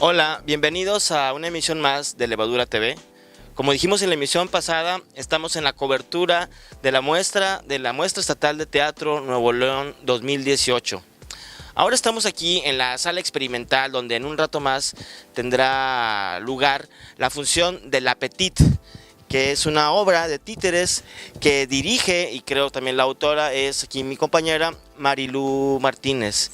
Hola, bienvenidos a una emisión más de Levadura TV. Como dijimos en la emisión pasada, estamos en la cobertura de la muestra estatal de teatro Nuevo León 2018. Ahora estamos aquí en la sala experimental donde en un rato más tendrá lugar la función de La Petite, que es una obra de títeres que dirige, y creo también la autora es aquí mi compañera Marilú Martínez.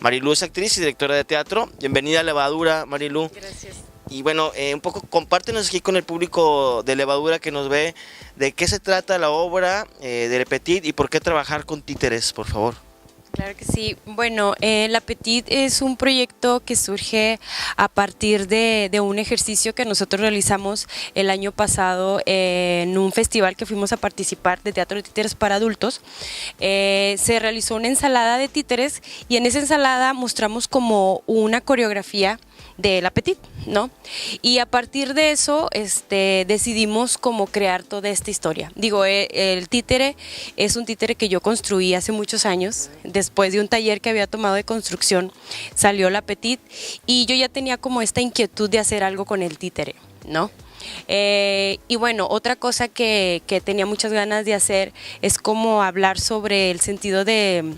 Marilú es actriz y directora de teatro. Bienvenida a Levadura, Marilú. Gracias. Y bueno, un poco compártenos aquí con el público de Levadura que nos ve de qué se trata la obra de Le Petit y por qué trabajar con títeres, por favor. Claro que sí. Bueno, La Petite es un proyecto que surge a partir de un ejercicio que nosotros realizamos el año pasado en un festival que fuimos a participar de teatro de títeres para adultos. Se realizó una ensalada de títeres y en esa ensalada mostramos como una coreografía de La Petite, ¿no? Y a partir de eso decidimos cómo crear toda esta historia. Digo, el títere es un títere que yo construí hace muchos años, después de un taller que había tomado de construcción, salió La Petite y yo ya tenía como esta inquietud de hacer algo con el títere, ¿no? Y bueno, otra cosa que tenía muchas ganas de hacer es como hablar sobre el sentido de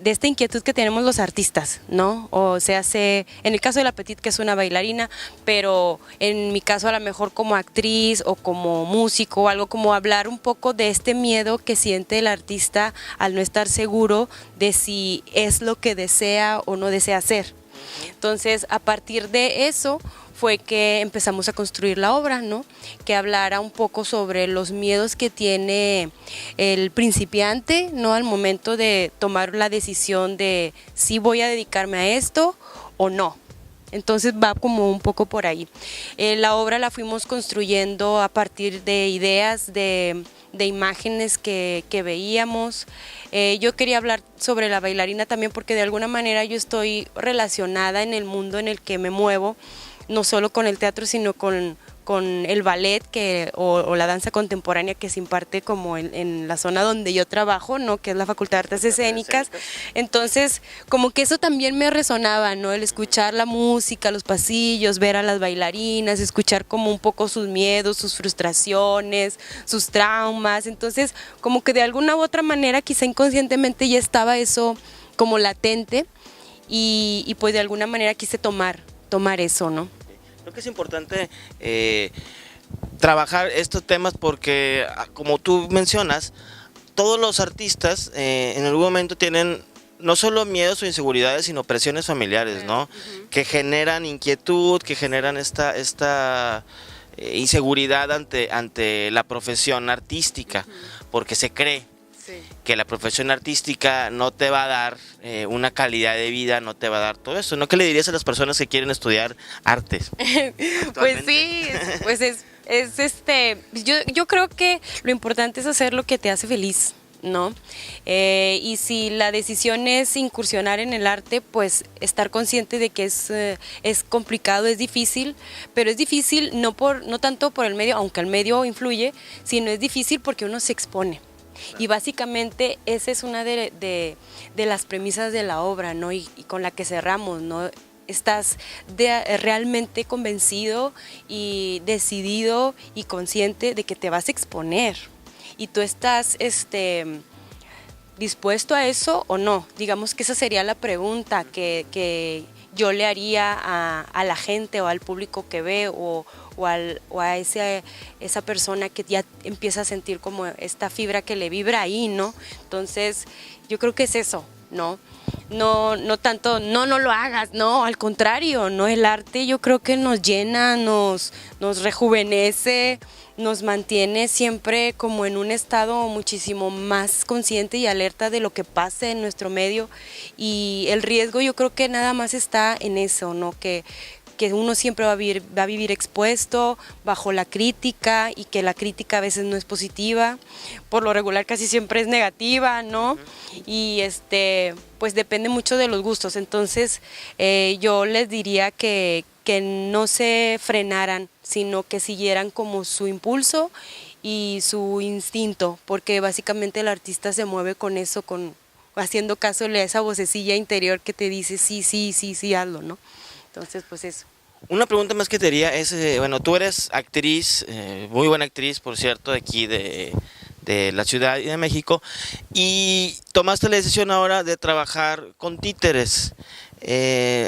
esta inquietud que tenemos los artistas, ¿no? O sea, en el caso de La Petite, que es una bailarina, pero en mi caso a lo mejor como actriz o como músico o algo, como hablar un poco de este miedo que siente el artista al no estar seguro de si es lo que desea o no desea hacer. Entonces, a partir de eso fue que empezamos a construir la obra, ¿no? Que hablara un poco sobre los miedos que tiene el principiante, ¿no? Al momento de tomar la decisión de si voy a dedicarme a esto o no. Entonces va como un poco por ahí. La obra la fuimos construyendo a partir de ideas, de imágenes que veíamos. Yo quería hablar sobre la bailarina también porque de alguna manera yo estoy relacionada en el mundo en el que me muevo, no solo con el teatro, sino con el ballet o la danza contemporánea que se imparte como en la zona donde yo trabajo, ¿no? Que es la Facultad de Artes Escénicas. Entonces, como que eso también me resonaba, ¿no? El escuchar la música, los pasillos, ver a las bailarinas, escuchar como un poco sus miedos, sus frustraciones, sus traumas. Entonces, como que de alguna u otra manera, quizá inconscientemente ya estaba eso como latente y pues de alguna manera quise tomar eso, ¿no? Creo que es importante trabajar estos temas porque, como tú mencionas, todos los artistas en algún momento tienen no solo miedos o inseguridades, sino presiones familiares, ¿no? Que generan inquietud, que generan esta inseguridad ante la profesión artística, porque se cree que la profesión artística no te va a dar una calidad de vida, no te va a dar todo eso, ¿no? ¿Qué le dirías a las personas que quieren estudiar artes? Pues sí, pues yo creo que lo importante es hacer lo que te hace feliz, ¿no? Y si la decisión es incursionar en el arte, pues estar consciente de que es complicado, es difícil, pero es difícil no tanto por el medio, aunque el medio influye, sino es difícil porque uno se expone. Y básicamente esa es una de las premisas de la obra, ¿no? Y con la que cerramos, ¿no? Estás realmente convencido y decidido y consciente de que te vas a exponer y tú estás dispuesto a eso o no. Digamos que esa sería la pregunta que yo le haría a la gente o al público que ve o a esa persona que ya empieza a sentir como esta fibra que le vibra ahí, ¿no? Entonces, yo creo que es eso, ¿no? No tanto, no lo hagas, no, al contrario, ¿no? El arte yo creo que nos llena, nos rejuvenece, nos mantiene siempre como en un estado muchísimo más consciente y alerta de lo que pasa en nuestro medio, y el riesgo yo creo que nada más está en eso, ¿no? Que uno siempre va a vivir expuesto bajo la crítica y que la crítica a veces no es positiva, por lo regular casi siempre es negativa, ¿no? Y pues depende mucho de los gustos. Entonces yo les diría que no se frenaran, sino que siguieran como su impulso y su instinto, porque básicamente el artista se mueve con eso, haciendo caso a esa vocecilla interior que te dice sí, hazlo, ¿no? Entonces, pues eso. Una pregunta más que te diría es, bueno, tú eres actriz, muy buena actriz, por cierto, de aquí de la Ciudad de México, y tomaste la decisión ahora de trabajar con títeres.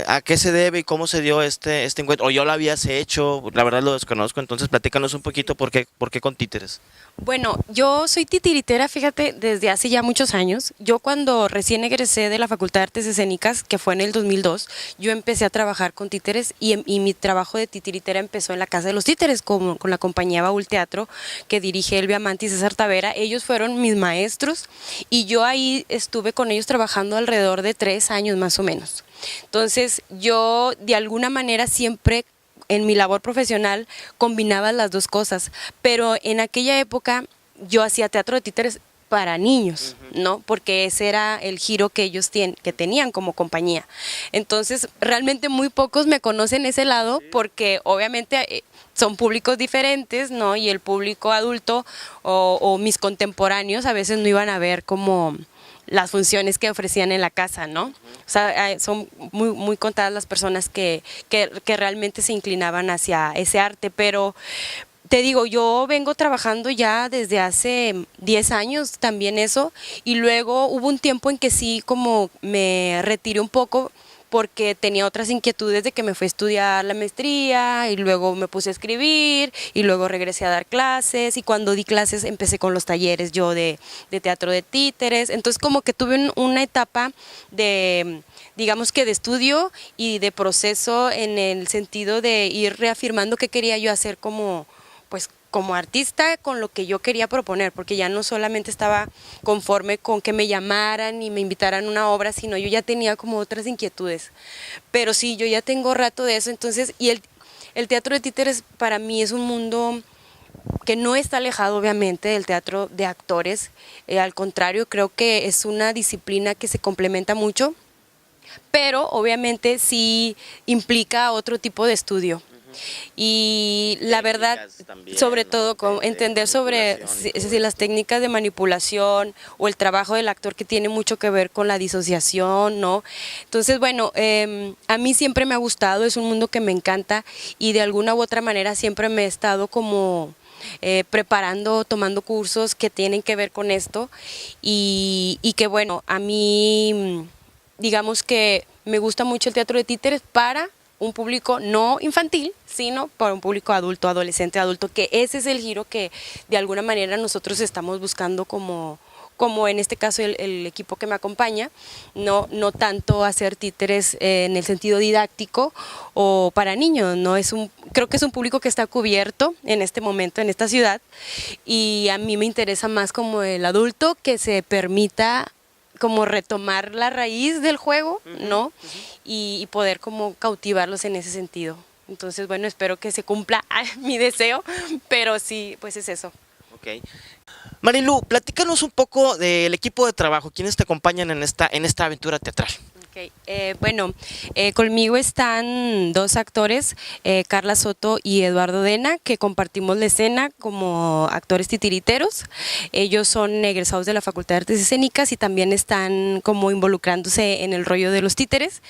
¿A qué se debe y cómo se dio este encuentro? ¿O ya lo habías hecho? La verdad lo desconozco, entonces platícanos un poquito por qué con títeres. Bueno, yo soy titiritera, fíjate, desde hace ya muchos años. Yo cuando recién egresé de la Facultad de Artes Escénicas, que fue en el 2002, yo empecé a trabajar con títeres y mi trabajo de titiritera empezó en la Casa de los Títeres con la compañía Baúl Teatro que dirige Elvia Manti y César Tavera. Ellos fueron mis maestros y yo ahí estuve con ellos trabajando alrededor de 3 años más o menos. Entonces yo de alguna manera siempre en mi labor profesional combinaba las dos cosas, pero en aquella época yo hacía teatro de títeres para niños, ¿no? Porque ese era el giro que ellos que tenían como compañía. Entonces, realmente muy pocos me conocen ese lado porque obviamente son públicos diferentes, ¿no? Y el público adulto o mis contemporáneos a veces no iban a ver como las funciones que ofrecían en la casa, ¿no? O sea, son muy contadas las personas que realmente se inclinaban hacia ese arte, pero te digo, yo vengo trabajando ya desde hace 10 años también eso, y luego hubo un tiempo en que sí como me retiré un poco porque tenía otras inquietudes de que me fui a estudiar la maestría y luego me puse a escribir y luego regresé a dar clases, y cuando di clases empecé con los talleres yo de teatro de títeres. Entonces como que tuve una etapa de, digamos que de estudio y de proceso en el sentido de ir reafirmando qué quería yo hacer como pues como artista con lo que yo quería proponer, porque ya no solamente estaba conforme con que me llamaran y me invitaran a una obra, sino yo ya tenía como otras inquietudes. Pero sí, yo ya tengo rato de eso, entonces, y el teatro de títeres para mí es un mundo que no está alejado obviamente del teatro de actores, al contrario, creo que es una disciplina que se complementa mucho, pero obviamente sí implica otro tipo de estudio. Y la verdad, también, sobre ¿no? todo entender sobre si las técnicas de manipulación o el trabajo del actor, que tiene mucho que ver con la disociación, ¿no? Entonces, bueno, a mí siempre me ha gustado, es un mundo que me encanta y de alguna u otra manera siempre me he estado como preparando, tomando cursos que tienen que ver con esto y que bueno, a mí digamos que me gusta mucho el teatro de títeres para un público no infantil, sino para un público adulto, adolescente, adulto, que ese es el giro que de alguna manera nosotros estamos buscando como en este caso el equipo que me acompaña, no tanto hacer títeres en el sentido didáctico o para niños, creo que es un público que está cubierto en este momento en esta ciudad, y a mí me interesa más como el adulto que se permita como retomar la raíz del juego, ¿no? Y poder como cautivarlos en ese sentido. Entonces, bueno, espero que se cumpla mi deseo, pero sí, pues es eso. Ok. Marilu, platícanos un poco del equipo de trabajo, quiénes te acompañan en esta aventura teatral. Okay. Bueno, conmigo están 2 actores, Carla Soto y Eduardo Dena, que compartimos la escena como actores titiriteros. Ellos son egresados de la Facultad de Artes Escénicas y también están como involucrándose en el rollo de los títeres.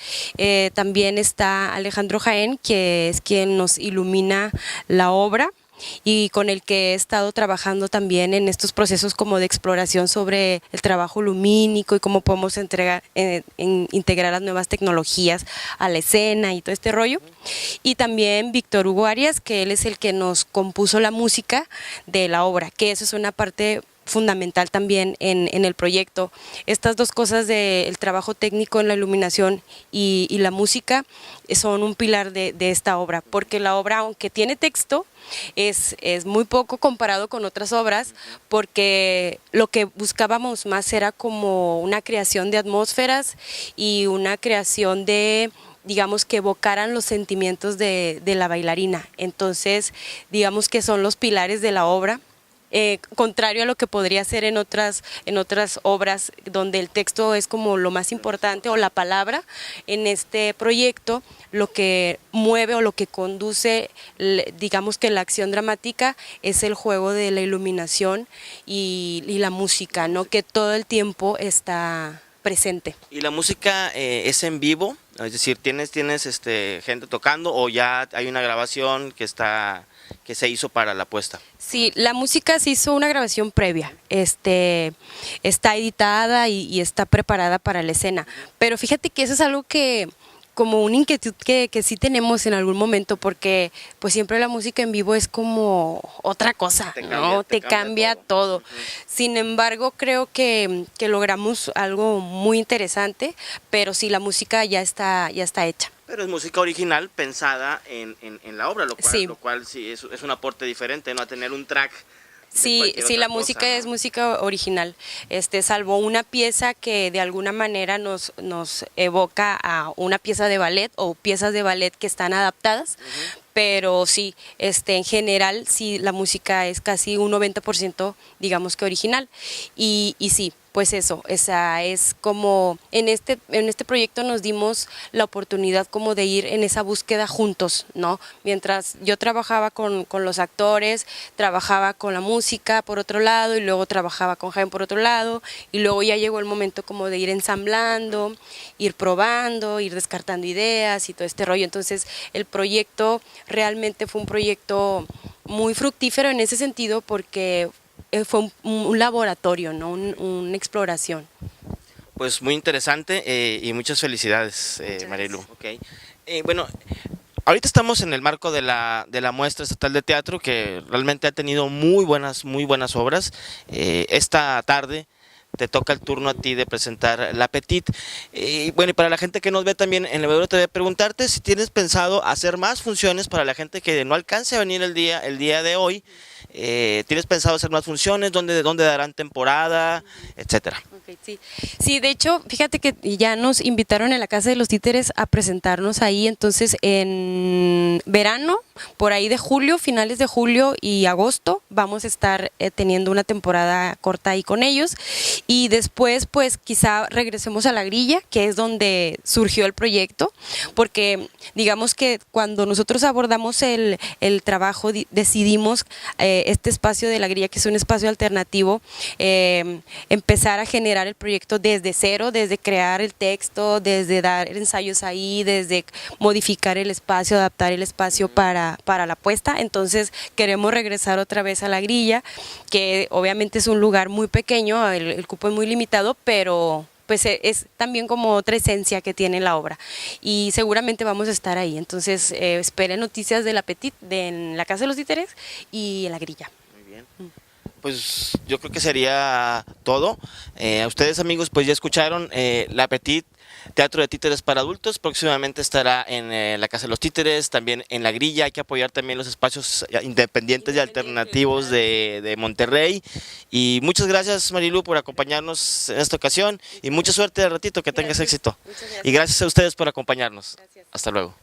También está Alejandro Jaén, que es quien nos ilumina la obra y con el que he estado trabajando también en estos procesos como de exploración sobre el trabajo lumínico y cómo podemos integrar las nuevas tecnologías a la escena y todo este rollo. Y también Víctor Hugo Arias, que él es el que nos compuso la música de la obra, que eso es una parte fundamental también en el proyecto. Estas dos cosas del trabajo técnico en la iluminación y la música son un pilar de esta obra, porque la obra, aunque tiene texto, es muy poco comparado con otras obras, porque lo que buscábamos más era como una creación de atmósferas y una creación de, digamos, que evocaran los sentimientos de la bailarina. Entonces, digamos que son los pilares de la obra. Contrario a lo que podría ser en otras obras donde el texto es como lo más importante o la palabra, en este proyecto lo que mueve o lo que conduce, digamos que la acción dramática, es el juego de la iluminación y la música, ¿no? Que todo el tiempo está presente. ¿Y la música es en vivo? Es decir, ¿tienes gente tocando o ya hay una grabación que se hizo para la puesta? Sí, la música se hizo una grabación previa, está editada y está preparada para la escena, pero fíjate que eso es algo que, como una inquietud que sí tenemos en algún momento, porque pues siempre la música en vivo es como otra cosa, ¿no? Te cambia todo. Sin embargo, creo que logramos algo muy interesante, pero sí, la música ya está hecha. Pero es música original pensada en la obra, Sí. lo cual sí es un aporte diferente, ¿no? A tener un track. Sí, la música es música original, salvo una pieza que de alguna manera nos evoca a una pieza de ballet o piezas de ballet que están adaptadas, pero sí, en general sí la música es casi un 90% digamos que original y sí. Pues eso, esa es como en este proyecto nos dimos la oportunidad como de ir en esa búsqueda juntos, ¿no? Mientras yo trabajaba con los actores, trabajaba con la música por otro lado y luego trabajaba con Jaime por otro lado y luego ya llegó el momento como de ir ensamblando, ir probando, ir descartando ideas y todo este rollo. Entonces el proyecto realmente fue un proyecto muy fructífero en ese sentido porque fue un laboratorio, ¿no? Una exploración. Pues muy interesante y muchas felicidades, Marilu. Okay. Bueno, ahorita estamos en el marco de la muestra estatal de teatro que realmente ha tenido muy buenas obras. Esta tarde te toca el turno a ti de presentar La Petite. Bueno, y para la gente que nos ve también en Levadura TV, preguntarte si tienes pensado hacer más funciones para la gente que no alcance a venir el día de hoy. ¿Tienes pensado hacer más funciones? ¿Dónde darán temporada? Etcétera. Okay, sí, de hecho, fíjate que ya nos invitaron en la Casa de los Títeres a presentarnos ahí, entonces en verano, por ahí de julio, finales de julio y agosto, vamos a estar teniendo una temporada corta ahí con ellos y después pues quizá regresemos a La Grilla, que es donde surgió el proyecto, porque digamos que cuando nosotros abordamos el trabajo decidimos este espacio de La Grilla, que es un espacio alternativo, empezar a generar el proyecto desde cero, desde crear el texto, desde dar ensayos ahí, desde modificar el espacio, adaptar el espacio para la puesta. Entonces queremos regresar otra vez a La Grilla, que obviamente es un lugar muy pequeño, el cupo es muy limitado, pero pues es también como otra esencia que tiene la obra y seguramente vamos a estar ahí. Entonces esperen noticias de La Petite, en la Casa de los Títeres y en La Grilla. Muy bien. Pues yo creo que sería todo. A ustedes, amigos, pues ya escucharon La Petite, Teatro de Títeres para adultos. Próximamente estará en la Casa de los Títeres, también en La Grilla. Hay que apoyar también los espacios independientes y alternativos de Monterrey. Y muchas gracias, Marilu, por acompañarnos en esta ocasión y mucha suerte de ratito, que tengas éxito. Y gracias a ustedes por acompañarnos. Hasta luego.